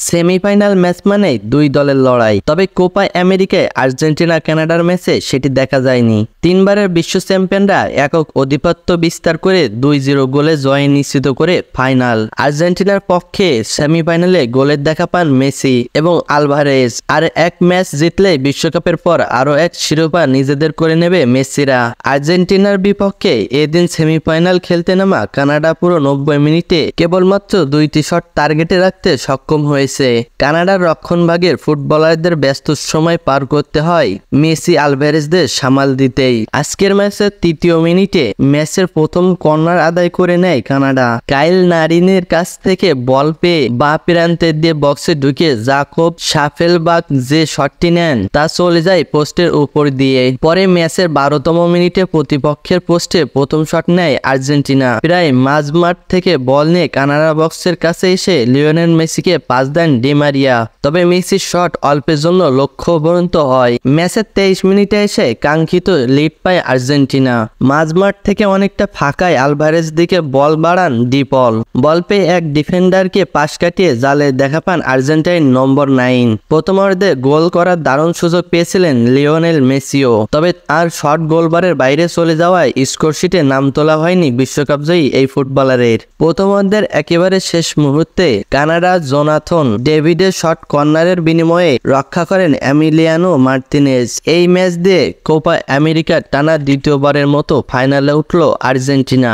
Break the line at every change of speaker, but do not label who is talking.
Semifinal match মানেই দুই দলের লড়াই। তবে কোপা আমেরিকায় আর্জেন্টিনা কানাডার ম্যাচে সেটি দেখা যায়নি। তিনবারের বিশ্ব চ্যাম্পিয়নরা একক আধিপত্য বিস্তার করে 2-0 গোলে জয় নিশ্চিত করে ফাইনাল। আর্জেন্টিনার পক্ষে সেমিফাইনালে গোলের দেখা পান মেসি এবং আলভারেজ। আর এক ম্যাচ জিতলে বিশ্বকাপের পর আরও এক শিরোপা নিজেদের করে নেবে মেসিরা। আর্জেন্টিনার বিপক্ষে এদিন সেমিফাইনাল খেলতে নামা কানাডা পুরো 90 মিনিটে কেবলমাত্র 2টি শট টার্গেটে রাখতে সক্ষম হয়েছে। কানাডার রক্ষণভাগের ফুটবলারদের ব্যস্ত সময় পার করতে হয় মেসি আলভারেজদের সামাল দিতেই। আজকের ম্যাচের 3য় মিনিটে ম্যাচের প্রথম কর্নার আদায় করে নেয় কানাডা। কাইল নারিনের কাছ থেকে বল পেয়ে বাঁ প্রান্তে দিয়ে বক্সে ঢুকে জাকব শাফেলবাক যে শটটি নেন তা চলে যায় পোস্টের উপর দিয়ে। পরে ম্যাচের 12তম মিনিটে প্রতিপক্ষের পোস্টে প্রথম শট নেয় আর্জেন্টিনা। প্রায় মাঝমাঠ থেকে বল নিয়ে কানাডা বক্সের কাছে এসে লিওনেল মেসিকে পাস দেন ডি মারিয়া। তবে মেসির শট অল্পের জন্য লক্ষ্য অবরুদ্ধ হয়। ম্যাচের 23 মিনিটে এসে কাঙ্ক্ষিত লিড পায় আর্জেন্টিনা। মাঝমাঠ থেকে অনেকটা ফাঁকায় আলভারেজ দিকে বল বাড়ান ডিপল। বল পেয়ে এক ডিফেন্ডারকে পাশ কাটিয়ে জালে দেখা পান আর্জেন্টাইন নম্বর 9। প্রথমার্ধে গোল করার দারুণ সুযোগ পেয়েছিলেন লিওনেল মেসিও, তবে আর শট গোলবারের বাইরে চলে যাওয়ায় স্কোরশিটে নাম তোলা হয়নি বিশ্বকাপজয়ী এই ফুটবলারের। প্রথমার্ধের একেবারে শেষ মুহূর্তে কানাডা জোনাথন ডেভিডের শট কর্নারের বিনিময়ে রক্ষা করেন এমিলিয়ানো মার্তিনেজ। এই ম্যাচ দিয়ে কোপা আমেরিকার টানা দ্বিতীয়বারের মতো ফাইনালে উঠল আর্জেন্টিনা।